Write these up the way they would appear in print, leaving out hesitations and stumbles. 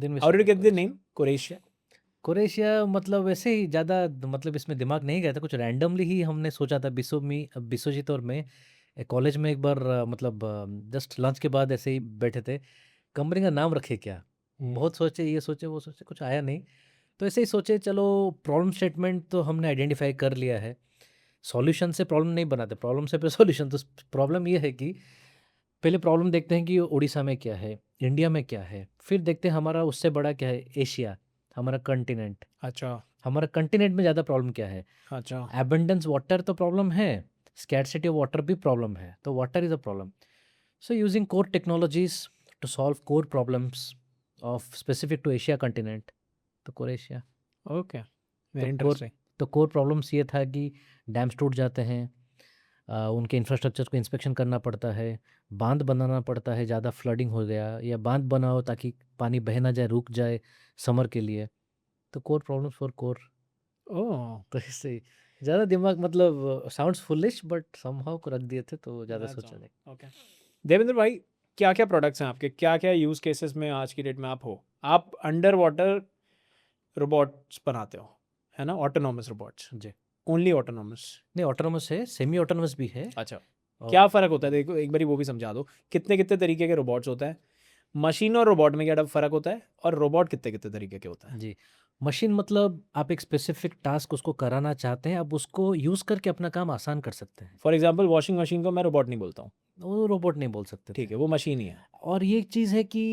Then we how did started you get the name Croatia? Croatia मतलब वैसे ही ज़्यादा मतलब इसमें दिमाग नहीं गया था, कुछ रैंडमली ही हमने सोचा था बिस्वजीत और मैं कॉलेज में एक बार मतलब जस्ट लंच के बाद ऐसे ही बैठे थे, कंपनी का नाम रखे क्या? बहुत सोचे, ये सोचे, वो सोचे, कुछ आया नहीं। तो ऐसे ही सोचे चलो प्रॉब्लम स्टेटमेंट तो हमने आइडेंटिफ़ाई कर लिया है, सॉल्यूशन से प्रॉब्लम नहीं बनाते, प्रॉब्लम से फिर सॉल्यूशन। तो प्रॉब्लम ये है कि पहले प्रॉब्लम देखते हैं कि उड़ीसा में क्या है, इंडिया में क्या है, फिर देखते हैं हमारा उससे बड़ा क्या है, एशिया, हमारा कॉन्टिनेंट। अच्छा, हमारा कॉन्टिनेंट में ज़्यादा प्रॉब्लम क्या है? अच्छा। एबंडेंस वाटर तो प्रॉब्लम है, स्कैर्सिटी ऑफ वाटर भी प्रॉब्लम है, तो water is a problem. So using core technologies to solve core problems of specific to Asia continent, तो core Asia। ओके, तो वेरी core इंटरेस्टिंग। तो core प्रॉब्लम्स ये था कि डैम्स टूट जाते हैं, उनके इंफ्रास्ट्रक्चर को इंस्पेक्शन करना पड़ता है, बांध बनाना पड़ता है, ज़्यादा फ्लडिंग हो गया या बांध बनाओ ताकि पानी बह ना जाए, रुक जाए समर के लिए। तो कोर प्रॉब्लम्स फॉर कोर। ओह, तो इससे ज़्यादा दिमाग मतलब साउंड्स फुलिश बट समहाउ को रख दिए थे, तो ज़्यादा दैट्स सोचा ऑल। नहीं। ओके। देवेंद्र भाई, क्या-क्या प्रोडक्ट्स हैं आपके? क्या-क्या यूज़ केसेस में आज की डेट में आप हो? आप अंडर वाटर रोबोट्स बनाते हो, है ना? ऑटोनॉमस रोबोट्स, जी। Only autonomous. नहीं, ऑटोनोमस है, सेमी ऑटोनोमस भी है। अच्छा, और क्या फ़र्क होता है? देखो, एक बारी वो भी समझा दो। कितने-कितने तरीके के रोबोट्स होते हैं? मशीन और रोबोट में क्या फ़र्क होता है? और रोबोट कितने-कितने तरीके के होते हैं? जी, मशीन मतलब आप एक स्पेसिफिक टास्क उसको कराना चाहते हैं, आप उसको यूज़ करके अपना काम आसान कर सकते हैं। फॉर एग्ज़ाम्पल वॉशिंग मशीन को मैं रोबोट नहीं बोलता हूँ, वो रोबोट नहीं बोल सकते थे। ठीक है? वो मशीन ही है। और ये एक चीज़ है कि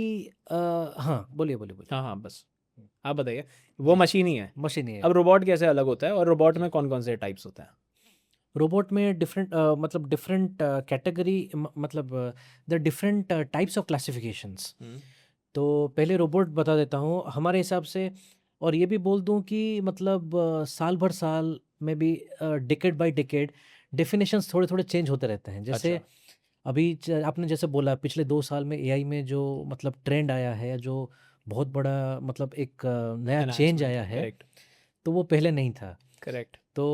हाँ, बोलिए, बोलिए, बोलिए। हाँ, हाँ, बस हुँ, आप बताइए। वो जी, मशीन ही है। मशीन ही है। अब रोबोट कैसे अलग होता है और रोबोट जी, में कौन-कौन से टाइप्स होते हैं? रोबोट में डिफरेंट मतलब डिफरेंट कैटेगरी मतलब the different types of classifications. हुँ, तो पहले रोबोट बता देता हूँ हमारे हिसाब से। और ये भी बोल दूँ कि मतलब साल भर साल में भी डिकेड बाय डिकेड डेफिनेशंस थोड़े-थोड़े चेंज होते रहते हैं। जैसे अच्छा। अभी आपने जैसे बोला पिछले 2 साल में एआई में जो मतलब ट्रेंड आया है, जो बहुत बड़ा मतलब एक नया चेंज एनहांसमेंट आया है, है, करेक्ट, तो वो पहले नहीं था। करेक्ट। तो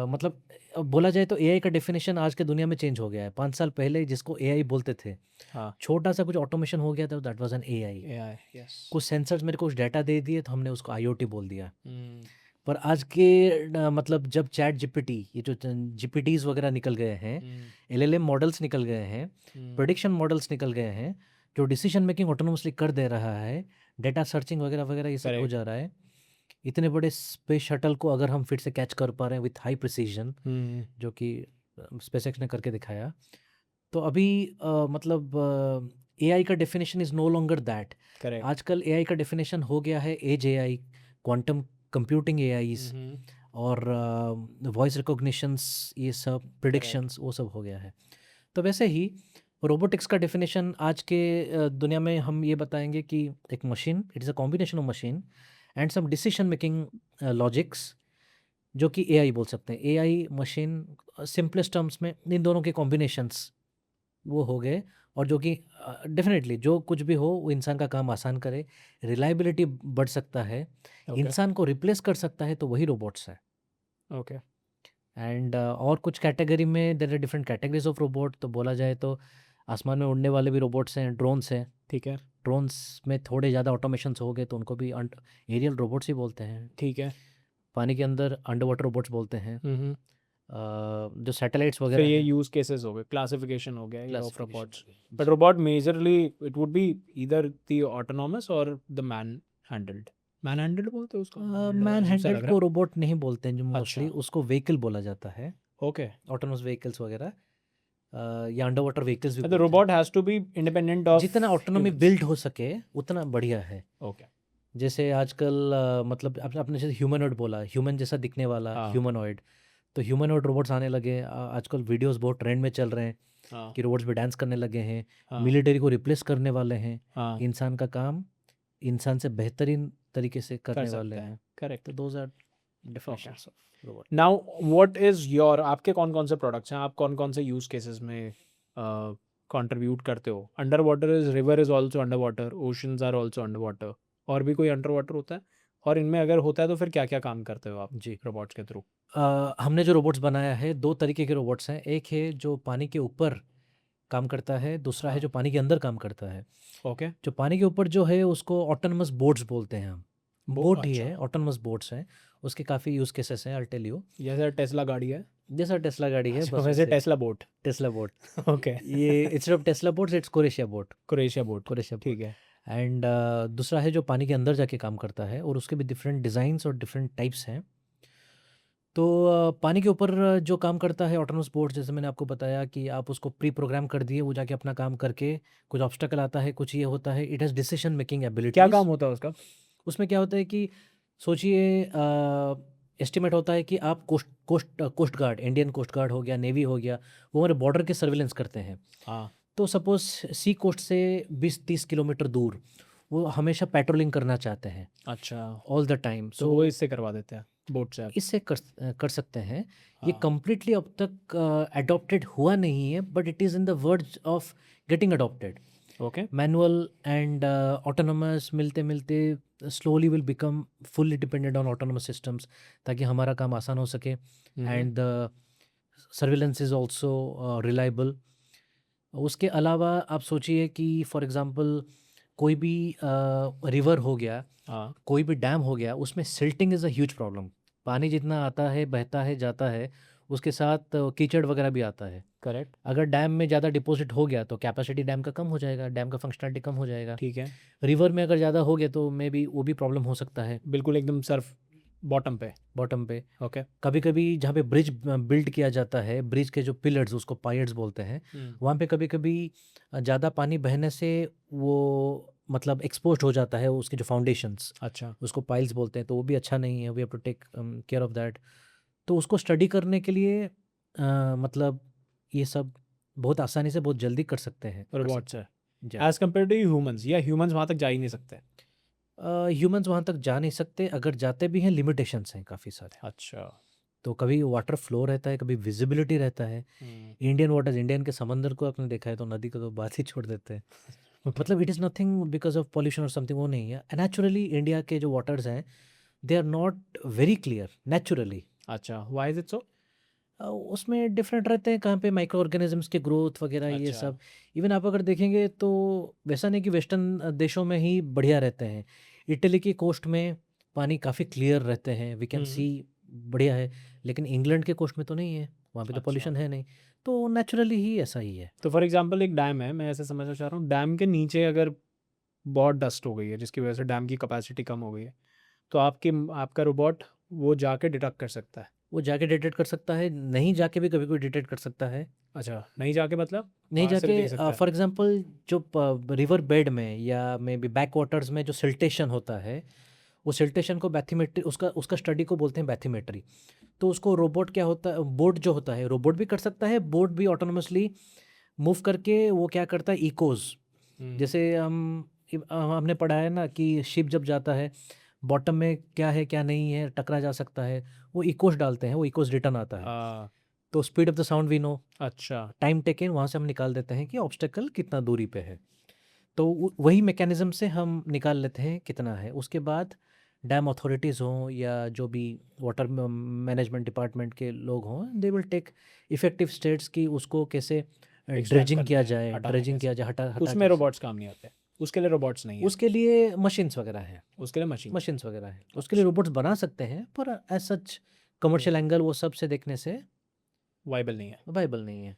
मतलब बोला जाए तो एआई का डेफिनेशन आज के दुनिया में चेंज हो गया है। 5 साल पहले जिसको एआई बोलते थे, हाँ, छोटा सा कुछ ऑटोमेशन हो गया था, that was an AI. AI, yes. कुछ सेंसर्स मेरे को कुछ डाटा दे दिए तो हमने उसको आईओटी बोल दिया। हुँ, पर आज के मतलब जब चैट जीपीटी, ये जो जीपीटीज वगैरह निकल गए हैं, हुँ, एलएलएम मॉडल्स निकल गए हैं, हुँ, प्रेडिक्शन मॉडल्स निकल गए हैं, जो डिसीजन मेकिंग ऑटोनोमसली कर दे रहा है, डेटा सर्चिंग वगैरह वगैरह ये सब हो करेक्ट। जा रहा है। इतने बड़े स्पेस शटल को अगर हम फिर से कैच कर पा रहे हैं विथ हाई प्रिसीजन, हुँ, जो कि स्पेसएक्स ने करके दिखाया, तो अभी मतलब एआई का definition is no longer that. Correct. आजकल एआई का डेफिनेशन हो गया है एज एआई, क्वांटम कंप्यूटिंग हुँ, एआईज़ हुँ, और वॉइस रिकॉग्निशंस, ये सब करेक्ट। प्रिडिक्शंस वो सब हो गया है। तो वैसे ही रोबोटिक्स का डेफिनेशन आज के दुनिया में हम ये बताएँगे कि एक machine, it is a combination of machine and some decision making logics, जो कि एआई बोल सकते हैं। एआई, मशीन, सिंपलेस्ट टर्म्स में इन दोनों के कॉम्बिनेशंस वो हो गए। और जो कि डेफ़िनेटली जो कुछ भी हो वो इंसान का काम आसान करे, रिलायबिलिटी बढ़ सकता है, ओके, इंसान को रिप्लेस कर सकता है, तो वही रोबोट्स हैं। ओके। एंड और कुछ कैटेगरी में there are different categories of robot. तो बोला जाए तो आसमान में उड़ने वाले भी रोबोट्स हैं, ड्रोन्स हैं। ठीक है, ड्रोन्स में थोड़े ज़्यादा ऑटोमेशंस हो गए तो उनको भी एरियल रोबोट्स ही बोलते हैं। ठीक है। पानी के अंदर अंडर वाटर रोबोट्स बोलते हैं। हुँ, हुँ। जो सैटेलाइट्स फिर वगैरह ये हैं, यूज़ केसेस हो गए, क्लासिफिकेशन हो गया ये ऑफ क्लासिफिकेशन हो रोबोट्स। गई। बट जी। Robot majorly it would be either the autonomous और the man handled. Man handled बोलते हैं उसको? मैन अजीब सा हैंडल्ड लग रहा को है। रोबोट नहीं बोलते हैं जो मोस्टली, अच्छा, उसको व्हीकल बोला जाता है। ओके। ऑटोनोमस व्हीकल्स वगैरह या अंडर वाटर व्हीकल्स भी द बोलते हैं। Robot has to be independent of जितना ऑटोनॉमी ह्यूमन्स। बिल्ड हो सके उतना बढ़िया है। ओके, जैसे आजकल मतलब आपने जैसे ह्यूमनॉइड बोला, ह्यूमन जैसा दिखने वाला हाँ, ह्यूमनॉइड, तो ह्यूमनॉइड रोबोट्स आने लगे। आजकल वीडियोस बहुत ट्रेंड में चल रहे हैं हाँ, कि रोबोट्स भी डांस करने लगे हैं, हाँ, मिलिट्री को रिप्लेस करने वाले हैं, हाँ, इंसान का काम इंसान से बेहतरीन तरीके से कर करने वाले सकते हैं, हैं। तो correct. Those are okay. Definitions of robot. Now what is your आपके कौन-कौन से प्रोडक्ट्स हैं? आप कौन-कौन से यूज़ केसेस में कंट्रीब्यूट करते हो? Under water is river is also under water, oceans are also under water. और भी कोई अंडर वाटर होता है? और इनमें अगर होता है तो फिर क्या-क्या काम करते हो आप जी। रोबोट्स के थ्रू? हमने जो रोबोट्स बनाया है, 2 तरीके के रोबोट्स हैं। एक है जो पानी के ऊपर काम करता है, दूसरा है हाँ। जो पानी के अंदर काम करता है। ओके। जो पानी के ऊपर जो है उसको ऑटोनमस बोट्स बोलते हैं हम। बोट ही अच्छा, है, ऑटोनमस बोट्स हैं। उसके काफ़ी यूज़ केसेस हैं, आई विल टेल यू। जैसे टेस्ला गाड़ी है। जैसा टेस्ला गाड़ी है अच्छा, बस वैसे वैसे Tesla bot. Tesla bot. Okay. ये instead of Tesla bots it's Croatia bot. Croatia bot. Croatia bot. ठीक है। एंड दूसरा है जो पानी के अंदर जाके काम करता है और उसके भी डिफरेंट डिज़ाइंस और डिफरेंट टाइप्स हैं। तो पानी के ऊपर जो काम करता है ऑटोनमस बोट, जैसे मैंने आपको बताया कि आप उसको प्री प्रोग्राम कर दिए, वो जाके अपना काम करके कुछ ऑब्स्टेकल आता है, कुछ ये होता है, इट हैज़ डिसीजन मेकिंग क्या एबिलिटीज़। काम होता है उसका? उसमें क्या होता है कि सोचिए एस्टिमेट होता है कि आप coast guard, Indian coast guard हो गया, नेवी हो गया, वो हमारे बॉर्डर के सर्विलेंस करते हैं। हाँ। तो सपोज़ सी कोस्ट से 20-30 किलोमीटर दूर वो हमेशा पेट्रोलिंग करना चाहते हैं अच्छा, ऑल द टाइम। तो वो इससे करवा देते हैं, बोट से आप? इससे कर सकते हैं। ये हाँ। कंप्लीटली अब तक अडॉप्टेड हुआ नहीं है, but it is in the words of getting adopted. Okay. Manual and autonomous मिलते मिलते slowly will become fully dependent on autonomous systems, ताकि हमारा काम आसान हो सके and the surveillance is also reliable. उसके अलावा आप सोचिए कि फॉर एग्जांपल कोई भी रिवर हो गया, हाँ। कोई भी डैम हो गया, उसमें silting is a huge problem. पानी जितना आता है, बहता है, जाता है, उसके साथ कीचड़ वगैरह भी आता है। करेक्ट। अगर डैम में ज़्यादा डिपॉजिट हो गया तो कैपेसिटी डैम का कम हो जाएगा, डैम का फंक्शनैलिटी कम हो जाएगा। ठीक है। रिवर में अगर ज़्यादा हो गया तो मे बी वो भी प्रॉब्लम हो सकता है बिल्कुल एकदम सर्फ बॉटम पे। बॉटम पे। ओके। कभी-कभी जहाँ पे ब्रिज बिल्ड किया जाता है, ब्रिज के जो पिलर्स उसको पायर्स बोलते हैं, वहाँ पे कभी-कभी ज़्यादा पानी बहने से वो मतलब एक्सपोज़्ड हो जाता है उसके जो फाउंडेशंस, अच्छा। उसको पाइल्स बोलते हैं, तो वो भी अच्छा नहीं है। We have to take care of that. तो उसको स्टडी करने के लिए मतलब ये सब बहुत आसानी से बहुत जल्दी कर सकते हैं, कर रोबोट सकते से हैं। या एज कम्पेयर टू ह्यूमंस, या ह्यूमंस वहाँ तक जा ही नहीं सकते? ह्यूमन्स वहाँ तक जा नहीं सकते, अगर जाते भी हैं लिमिटेशंस हैं काफ़ी सारे। अच्छा। तो कभी वाटर फ्लो रहता है, कभी विजिबिलिटी रहता है। इंडियन वाटर्स, इंडियन के समंदर को आपने देखा है, तो नदी का तो बात ही छोड़ देते हैं। ओके। मतलब it is nothing because of pollution और समथिंग, वो नहीं है। नेचुरली इंडिया के जो वाटर्स हैं, they are not very clear naturally. अच्छा, व्हाई इज इट सो? उसमें डिफरेंट रहते हैं, कहाँ पे माइक्रो ऑर्गेनिजम्स के ग्रोथ वगैरह ये अच्छा। सब। इवन आप अगर देखेंगे तो वैसा नहीं कि वेस्टर्न देशों में ही बढ़िया रहते हैं। इटली की कोस्ट में पानी काफ़ी क्लियर रहते हैं, वी कैन सी, बढ़िया है। लेकिन इंग्लैंड के कोस्ट में तो नहीं है, वहाँ पे तो अच्छा, पॉल्यूशन है नहीं। तो नेचुरली ही ऐसा ही है। तो फॉर एग्जांपल एक डैम है, मैं ऐसे समझना चाह रहा हूँ, डैम के नीचे अगर बहुत डस्ट हो गई है जिसकी वजह से डैम की कैपेसिटी कम हो गई है, तो आपका रोबोट वो जाके डिटेक्ट कर सकता है? वो जाके डिटेक्ट कर सकता है, नहीं जाके भी कभी कोई डिटेक्ट कर सकता है। अच्छा, नहीं जाके मतलब नहीं बाहर से भी जाके देख सकता है? फॉर एग्जांपल जो रिवर बेड में या मे बी बैक वाटर्स में जो सिल्टेशन होता है, वो सिल्टेशन को बैथीमेट्री, उसका उसका स्टडी को बोलते हैं बैथीमेट्री। तो उसको रोबोट क्या होता है, बोट जो होता है, रोबोट भी कर सकता है, बोट भी ऑटोनोमसली मूव करके वो क्या करता है, इकोज। जैसे हमने पढ़ा है ना कि शिप जब जाता है, बॉटम में क्या है क्या नहीं है, टकरा जा सकता है, वो इकोज डालते हैं, वो इकोज रिटर्न आता है। आ, तो speed of the sound we know, अच्छा। टाइम टेकन, वहाँ से हम निकाल देते हैं कि ऑब्स्टेकल कितना दूरी पे है। तो वही मैकेनिज्म से हम निकाल लेते हैं कितना है। उसके बाद डैम अथॉरिटीज़ हों या जो भी वाटर मैनेजमेंट डिपार्टमेंट के लोग हों, they will take effective states की उसको कैसे एक्सट्रैक्ट ड्रेजिंग करना किया है, जाए, हटाना है ड्रेजिंग कैसे? किया जाए, हटा तो हटा उसमें कैसे। रोबोट्स काम नहीं आते? उसके लिए रोबोट्स नहीं है? उसके लिए मशीन्स वगैरह हैं, उसके लिए मशीन? मशीन्स वगैरह हैं। उसके लिए अच्छा, रोबोट्स बना सकते हैं, पर एज सच कमर्शियल एंगल वो सब से देखने से वाइबल नहीं है? वाइबल नहीं है।